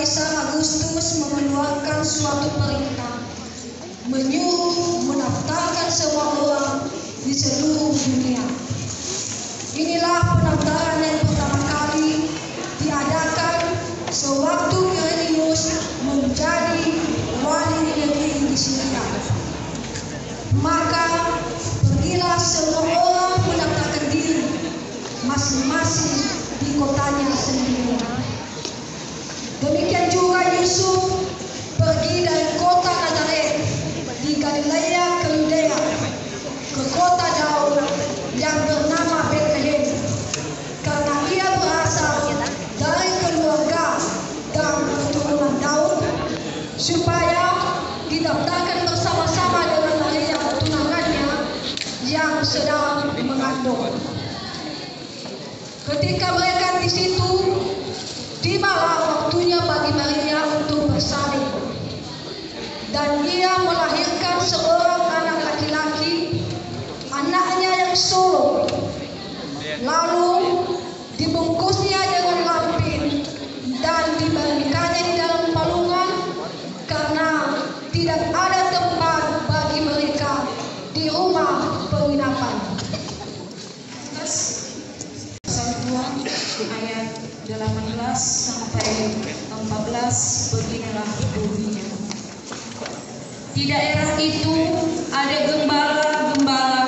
Kaisar Agustus mengeluarkan suatu perintah, menyuruh mendaftarkan semua orang di seluruh dunia. Inilah pendaftaran yang pertama kali diadakan sewaktu Quirinius menjadi wali negeri di Syria. Maka pergilah semua orang mendaftarkan diri masing-masing di kotanya sendiri. Demikian juga Yusuf pergi dari kota Nazaret di Galilea ke Yudea ke kota Daud yang bernama Bethlehem, karena ia berasal dari keluarga dan keturunan Daud, supaya didaftarkan bersama-sama dengan Maria tunangannya yang sedang mengandung. Ketika mereka di situ, tibalah waktunya bagi Maria untuk bersalin, dan ia melahirkan seorang anak laki-laki, anaknya yang sulung. Lalu dibungkusnya dengan lampin dan dibaringkannya di dalam palungan, karena tidak ada tempat bagi mereka di rumah penginapan. Ayat 18 sampai 14 beginilah bunyinya. Di daerah itu ada gembala-gembala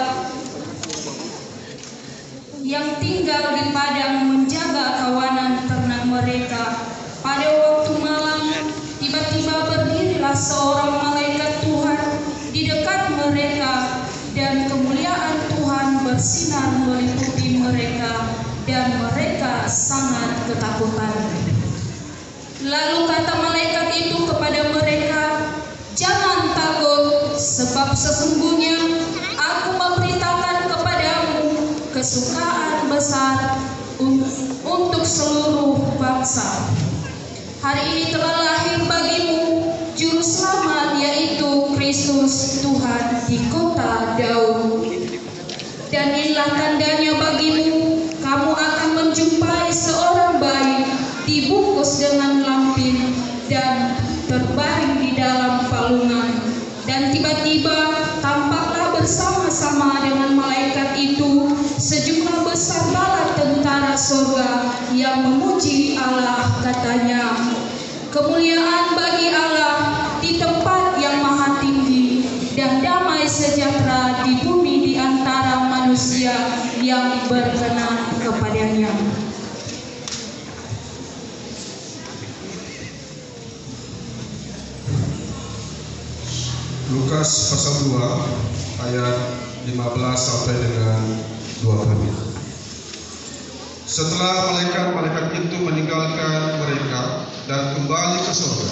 yang tinggal di padang menjaga kawanan ternak mereka. Pada waktu malam, tiba-tiba berdirilah seorang malaikat Tuhan di dekat mereka, dan kemuliaan Tuhan bersinar meliputi mereka, dan mereka sangat ketakutan. Lalu kata malaikat itu kepada mereka, "Jangan takut, sebab sesungguhnya aku memberitakan kepadamu kesukaan besar untuk seluruh bangsa. Hari ini telah lahir bagimu Juru Selamat, yaitu Kristus Tuhan di kota Daud. Dan inilah tandanya bagimu, kamu akan menjumpai seorang bayi dibungkus dengan lampin dan terbaring di dalam palungan." Dan tiba-tiba tampaklah bersama-sama dengan malaikat itu sejumlah besar bala tentara surga yang memuji Allah, katanya, "Kemuliaan bagi Allah di tempat yang maha tinggi, dan damai sejahtera di bumi di antara manusia yang berkenan kepadanya." Lukas pasal 2 ayat 15 sampai dengan 20. Setelah malaikat-malaikat itu meninggalkan mereka dan kembali ke surga,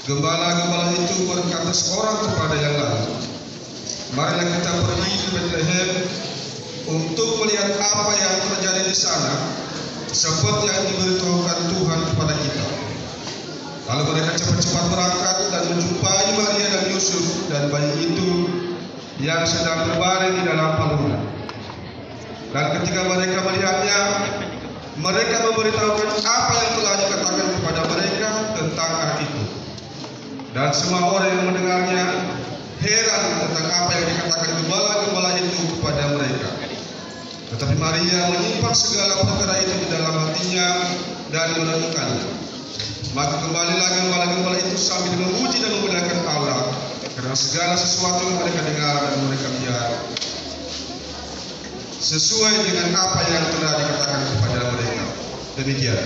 gembala-gembala itu berkata seorang kepada yang lain, "Marilah kita pergi ke Bethlehem untuk melihat apa yang terjadi di sana, seperti yang diberitahukan Tuhan kepada kita." Lalu mereka cepat-cepat berangkat dan menjumpai Maria dan Yusuf dan bayi itu yang sedang berbaring di dalam palungan. Dan ketika mereka melihatnya, mereka memberitahukan apa yang telah dikatakan kepada mereka tentang anak itu. Dan semua orang yang mendengarnya heran tentang apa yang dikatakan gembala-gembala itu kepada mereka. Tetapi Maria menyimpan segala perkara itu di dalam hatinya dan merenungkannya. Maka kembalilah gembala-gembala itu sambil memuji dan memuliakan Allah karena segala sesuatu yang mereka dengar dan mereka lihat, sesuai dengan apa yang telah dikatakan kepada mereka. Demikian.